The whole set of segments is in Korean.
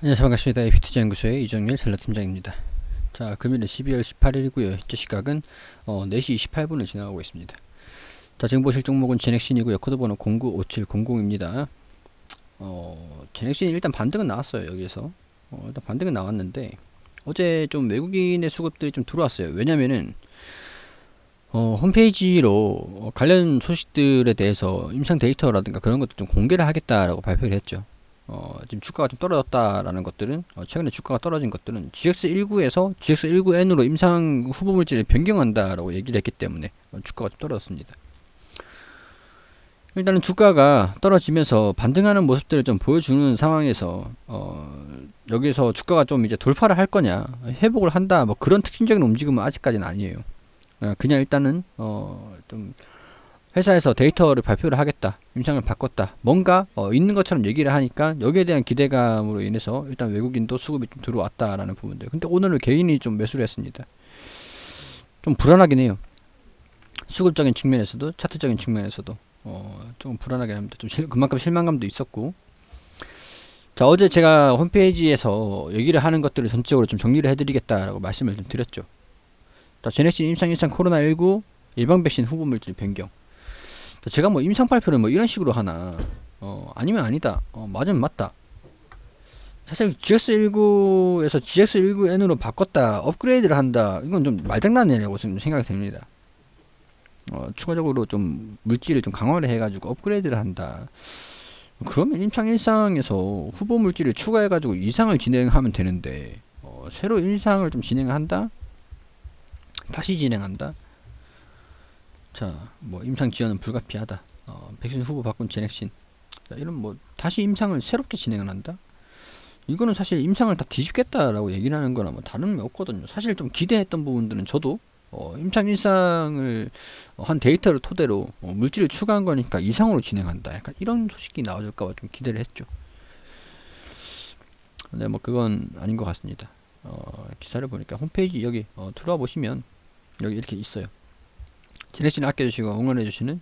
안녕하세요. 반갑습니다. 에이피투자 연구소의 이정열 전략팀장입니다. 자, 금일은 12월 18일이고요. 현재 시각은 4시 28분을 지나가고 있습니다. 자, 지금 보실 종목은 제넥신이고요. 코드번호 095700입니다. 제넥신이 일단 반등은 나왔어요. 여기에서 일단 반등은 나왔는데 어제 좀 외국인의 수급들이 좀 들어왔어요. 왜냐면은 홈페이지로 관련 소식들에 대해서 임상 데이터라든가 그런 것도 좀 공개를 하겠다라고 발표를 했죠. 지금 주가가 좀 떨어졌다라는 것들은, 최근에 주가가 떨어진 것들은 GX19에서 GX19N으로 임상 후보 물질을 변경한다라고 얘기를 했기 때문에 주가가 좀 떨어졌습니다. 일단은 주가가 떨어지면서 반등하는 모습들을 좀 보여주는 상황에서 여기서 주가가 좀 이제 돌파를 할 거냐, 회복을 한다, 뭐 그런 특징적인 움직임은 아직까지는 아니에요. 그냥 일단은 좀 회사에서 데이터를 발표를 하겠다, 임상을 바꿨다, 뭔가 있는 것처럼 얘기를 하니까 여기에 대한 기대감으로 인해서 일단 외국인도 수급이 좀 들어왔다라는 부분들. 근데 오늘은 개인이 좀 매수를 했습니다. 좀 불안하긴 해요. 수급적인 측면에서도 차트적인 측면에서도 좀 불안하긴 합니다. 그만큼 실망감도 있었고. 자, 어제 제가 홈페이지에서 얘기를 하는 것들을 전체적으로 좀 정리를 해드리겠다라고 말씀을 좀 드렸죠. 자, 제넥신 임상 코로나19 예방 백신 후보 물질 변경. 제가 뭐 임상 발표를 뭐 이런 식으로 하나, 아니면 아니다, 맞으면 맞다. 사실 GX19에서 GX19N으로 바꿨다, 업그레이드를 한다, 이건 좀 말장난이라고 생각이 됩니다. 추가적으로 좀 물질을 좀 강화를 해가지고 업그레이드를 한다. 그러면 임상 1상에서 후보 물질을 추가해가지고 2상을 진행하면 되는데, 새로 1상을 좀 진행을 한다? 다시 진행한다? 자, 뭐 임상 지원은 불가피하다. 백신 후보 바꾼 제넥신. 자, 이런 뭐 다시 임상을 새롭게 진행을 한다. 이거는 사실 임상을 다 뒤집겠다라고 얘기를 하는 거나 뭐 다른 게 없거든요. 사실 좀 기대했던 부분들은 저도 임상 일상을 한 데이터를 토대로 물질을 추가한 거니까 이상으로 진행한다. 약간 이런 소식이 나와줄까봐 좀 기대를 했죠. 근데 뭐 그건 아닌 것 같습니다. 기사를 보니까 홈페이지 여기 들어와 보시면 여기 이렇게 있어요. 제넥신 아껴주시고 응원해주시는,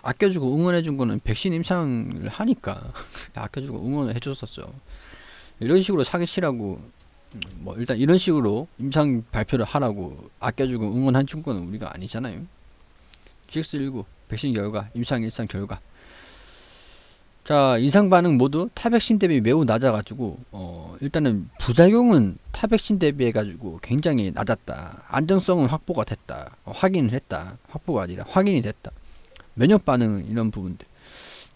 아껴주고 응원해준 거는 백신 임상을 하니까 아껴주고 응원을 해줬었죠. 이런 식으로 사기치라고, 뭐 일단 이런 식으로 임상 발표를 하라고 아껴주고 응원해준 거는 우리가 아니잖아요. GX19 백신 결과, 임상 일상 결과. 자, 이상 반응 모두 타백신 대비 매우 낮아가지고 일단은 부작용은 타백신 대비해가지고 굉장히 낮았다. 안정성은 확보가 됐다. 확인을 했다. 확보가 아니라 확인이 됐다. 면역 반응, 이런 부분들.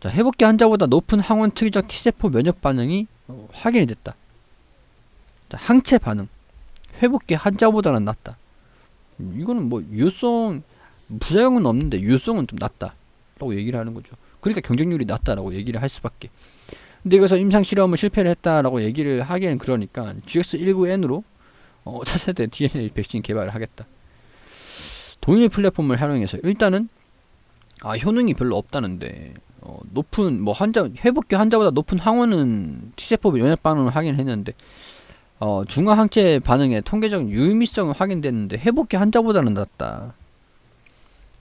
자, 회복기 환자보다 높은 항원 특이적 T세포 면역 반응이 확인이 됐다. 자, 항체 반응, 회복기 환자보다는 낮다. 이거는 뭐 유효성, 부작용은 없는데 유효성은 좀 낮다 라고 얘기를 하는 거죠. 그러니까 경쟁률이 낮다라고 얘기를 할 수밖에. 근데 여기서 임상실험을 실패를 했다라고 얘기를 하기에는 그러니까 GX19N으로 차세대 DNA 백신 개발을 하겠다. 동일 플랫폼을 활용해서 일단은 효능이 별로 없다는데 높은 뭐 회복기 환자보다 높은 항원은 T세포 면역 반응을 확인했는데 중화 항체 반응의 통계적인 유의미성은 확인됐는데 회복기 환자보다는 낫다.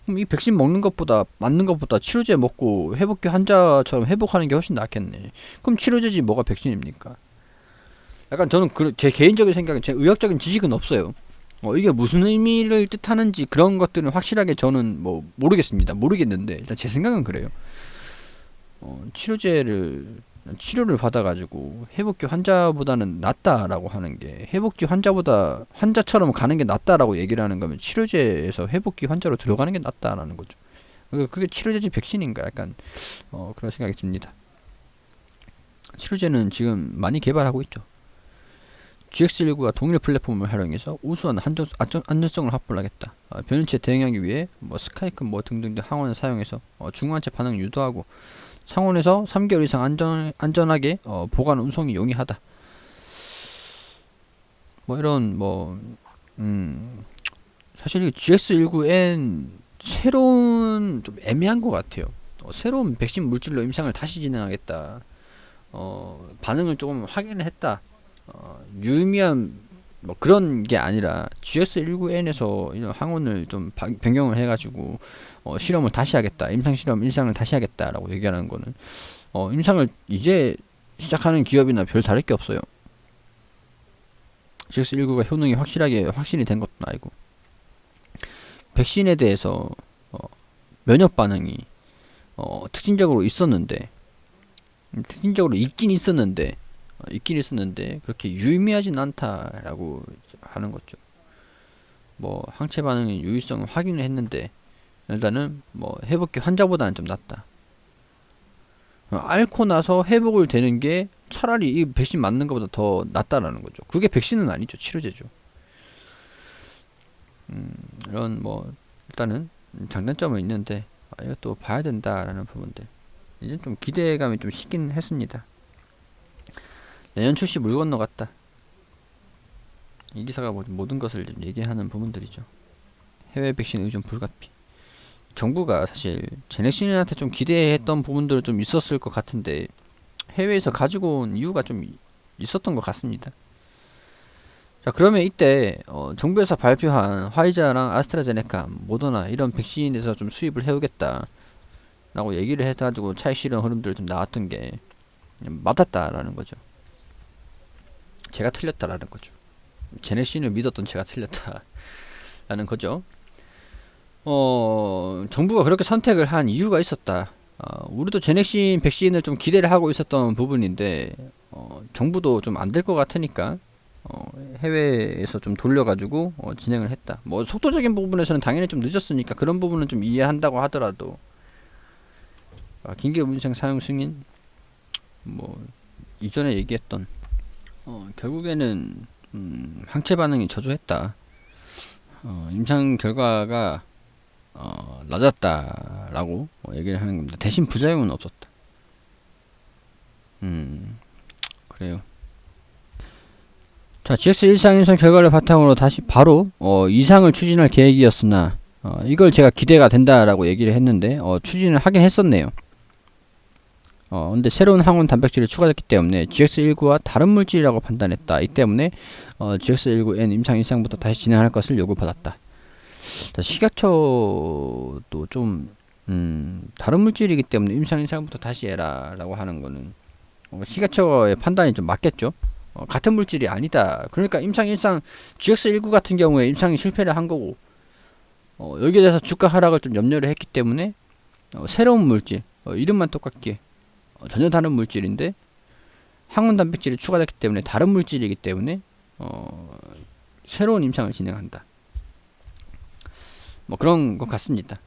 그럼 이 백신 먹는 것보다, 맞는 것보다 치료제 먹고 회복기 환자처럼 회복하는 게 훨씬 낫겠네. 그럼 치료제지 뭐가 백신입니까? 약간 저는 제 개인적인 생각은, 제 의학적인 지식은 없어요. 이게 무슨 의미를 뜻하는지 그런 것들은 확실하게 저는 뭐 모르겠는데 일단 제 생각은 그래요. 치료를 받아가지고 회복기 환자보다는 낫다라고 하는 게, 회복기 환자보다 환자처럼 가는 게 낫다라고 얘기를 하는 거면 치료제에서 회복기 환자로 들어가는 게 낫다라는 거죠. 그게 치료제지 백신인가, 약간 그런 생각이 듭니다. 치료제는 지금 많이 개발하고 있죠. GX19가 동일 플랫폼을 활용해서 우수한 안전성을 확보를 하겠다. 변이체에 대응하기 위해 뭐 스카이크 뭐 등등 항원을 사용해서 중환체 반응을 유도하고 상온에서 3개월 이상 안전하게 보관 운송이 용이하다. 뭐 이런 사실 GX19N 새로운, 좀 애매한 것 같아요. 새로운 백신 물질로 임상을 다시 진행하겠다. 반응을 조금 확인을 했다. 유의미한 뭐 그런 게 아니라 GX19N에서 이런 항원을 좀 변경을 해가지고 실험을 다시 하겠다, 임상 실험 일상을 다시 하겠다라고 얘기하는 거는 임상을 이제 시작하는 기업이나 별 다를 게 없어요. GX19가 효능이 확실하게 확신이 된 것도 아니고, 백신에 대해서 면역 반응이 특징적으로 있었는데, 특징적으로 있긴 있었는데 그렇게 유의미하진 않다라고 하는 거죠. 뭐 항체 반응의 유의성을 확인을 했는데 일단은 뭐 회복기 환자보다는 좀 낫다. 앓고 나서 회복을 되는 게 차라리 이 백신 맞는 것보다 더 낫다라는 거죠. 그게 백신은 아니죠. 치료제죠. 이런 뭐 일단은 장단점은 있는데 이것도 봐야 된다라는 부분들. 이제 좀 기대감이 좀 식긴 했습니다. 내년 출시 물 건너갔다. 이 기사가 모든 것을 얘기하는 부분들이죠. 해외 백신 의존 불가피. 정부가 사실 제넥신한테 좀 기대했던 부분들은 좀 있었을 것 같은데 해외에서 가지고 온 이유가 좀 있었던 것 같습니다. 자, 그러면 이때 정부에서 발표한 화이자랑 아스트라제네카, 모더나 이런 백신에서 좀 수입을 해오겠다 라고 얘기를 해가지고 차익 실현 흐름들 좀 나왔던 게 맞았다라는 거죠. 제가 틀렸다라는 거죠. 제넥신을 믿었던 제가 틀렸다라는 거죠. 정부가 그렇게 선택을 한 이유가 있었다. 우리도 제넥신 백신을 좀 기대를 하고 있었던 부분인데 정부도 좀 안 될 것 같으니까 해외에서 좀 돌려가지고 진행을 했다. 뭐 속도적인 부분에서는 당연히 좀 늦었으니까 그런 부분은 좀 이해한다고 하더라도 긴급 임상 사용 승인 뭐 이전에 얘기했던 결국에는 항체 반응이 저조했다. 임상 결과가 낮았다라고 얘기를 하는 겁니다. 대신 부작용은 없었다. 그래요. 자, GX1상 임상 결과를 바탕으로 다시 바로 이상을 추진할 계획이었으나 이걸 제가 기대가 된다라고 얘기를 했는데 추진을 하긴 했었네요. 근데 새로운 항원 단백질이 추가됐기 때문에 GX19와 다른 물질이라고 판단했다. 이 때문에 GX19N 임상 1상부터 다시 진행할 것을 요구받았다. 식약처도 좀 다른 물질이기 때문에 임상 1상부터 다시 해라 라고 하는 거는 식약처의 판단이 좀 맞겠죠. 같은 물질이 아니다. 그러니까 임상 1상 GX19 같은 경우에 임상이 실패를 한 거고 여기에 대해서 주가 하락을 좀 염려를 했기 때문에 새로운 물질 이름만 똑같게 전혀 다른 물질인데 항원 단백질이 추가됐기 때문에 다른 물질이기 때문에 새로운 임상을 진행한다. 뭐 그런 것 같습니다.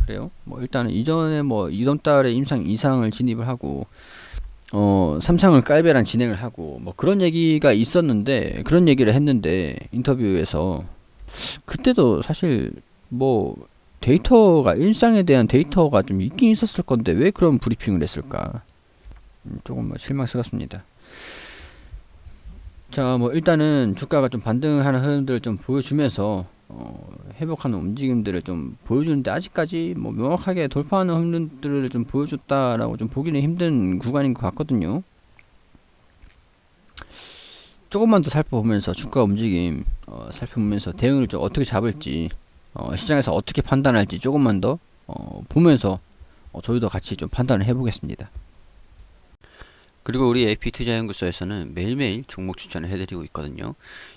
그래요. 뭐 일단은 이전에 뭐 이번 달에 임상 2상을 진입을 하고 3상을 깔배랑 진행을 하고 뭐 그런 얘기가 있었는데 그런 얘기를 했는데 인터뷰에서 그때도 사실 뭐 데이터가 일상에 대한 데이터가 좀 있긴 있었을 건데 왜 그런 브리핑을 했을까? 조금 실망스럽습니다. 자, 뭐 일단은 주가가 좀 반등하는 흐름들을 좀 보여주면서 회복하는 움직임들을 좀 보여주는데 아직까지 뭐 명확하게 돌파하는 흐름들을 좀 보여줬다라고 좀 보기는 힘든 구간인 것 같거든요. 조금만 더 살펴보면서 주가 움직임 살펴보면서 대응을 좀 어떻게 잡을지 시장에서 어떻게 판단할지 조금만 더 보면서 저희도 같이 좀 판단을 해보겠습니다. 그리고 우리 AP투자연구소에서는 매일매일 종목 추천을 해드리고 있거든요.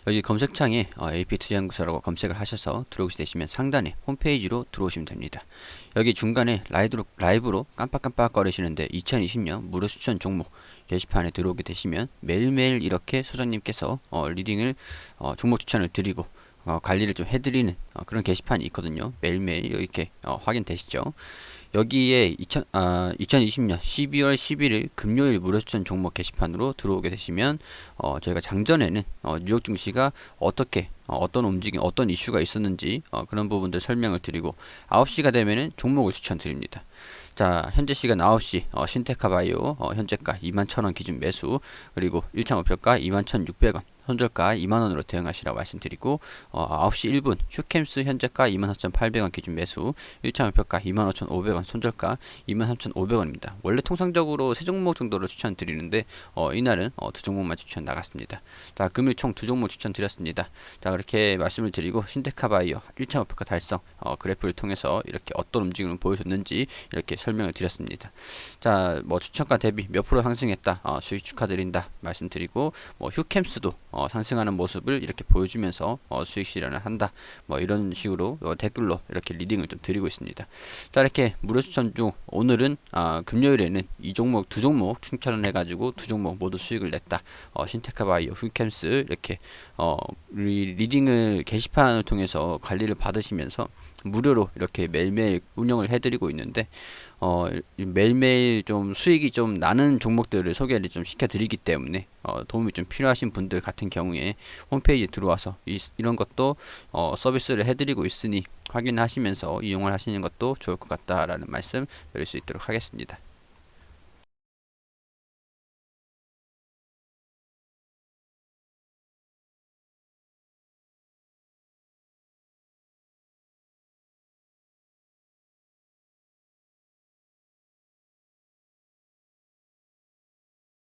여기 검색창에 AP투자연구소라고 검색을 하셔서 들어오게 되시면 상단에 홈페이지로 들어오시면 됩니다. 여기 중간에 라이브로 깜빡깜빡 거리시는데 2020년 무료 추천 종목 게시판에 들어오게 되시면 매일매일 이렇게 소장님께서 리딩을 종목 추천을 드리고 관리를 좀 해드리는 그런 게시판이 있거든요. 매일매일 이렇게 확인되시죠. 여기에 2020년 12월 11일 금요일 무료추천 종목 게시판으로 들어오게 되시면 저희가 장전에는 뉴욕 증시가 어떻게 어떤 움직임 어떤 이슈가 있었는지 그런 부분들 설명을 드리고 9시가 되면은 종목을 추천드립니다. 자, 현재 시간 9시 신테카바이오 현재가 21,000원 기준 매수 그리고 1차 목표가 21,600원 손절가 2만원으로 대응하시라고 말씀드리고 9시 1분 휴캠스 현재가 24,800원 기준 매수 1차 목표가 25,500원 손절가 23,500원입니다. 원래 통상적으로 세 종목 정도로 추천드리는데 이날은 두 종목만 추천 나갔습니다. 자, 금일 총 두 종목 추천드렸습니다. 자, 그렇게 말씀을 드리고 신테카바이오 1차 목표가 달성 그래프를 통해서 이렇게 어떤 움직임을 보여줬는지 이렇게 설명을 드렸습니다. 자, 뭐 추천가 대비 몇 프로 상승했다, 수익 축하드린다 말씀드리고, 뭐 휴캠스도 상승하는 모습을 이렇게 보여주면서 수익 실현을 한다, 뭐 이런 식으로 댓글로 이렇게 리딩을 좀 드리고 있습니다. 자, 이렇게 무료 추천 중 오늘은 금요일에는 이 종목 두 종목 추천을 해가지고 두 종목 모두 수익을 냈다. 신테카바이오, 휴캠스 이렇게 리딩을 게시판을 통해서 관리를 받으시면서 무료로 이렇게 매일매일 운영을 해드리고 있는데 매일매일 좀 수익이 좀 나는 종목들을 소개를 좀 시켜드리기 때문에 도움이 좀 필요하신 분들 같은 경우에 홈페이지에 들어와서 이런 것도 서비스를 해드리고 있으니 확인하시면서 이용을 하시는 것도 좋을 것 같다라는 말씀 드릴 수 있도록 하겠습니다.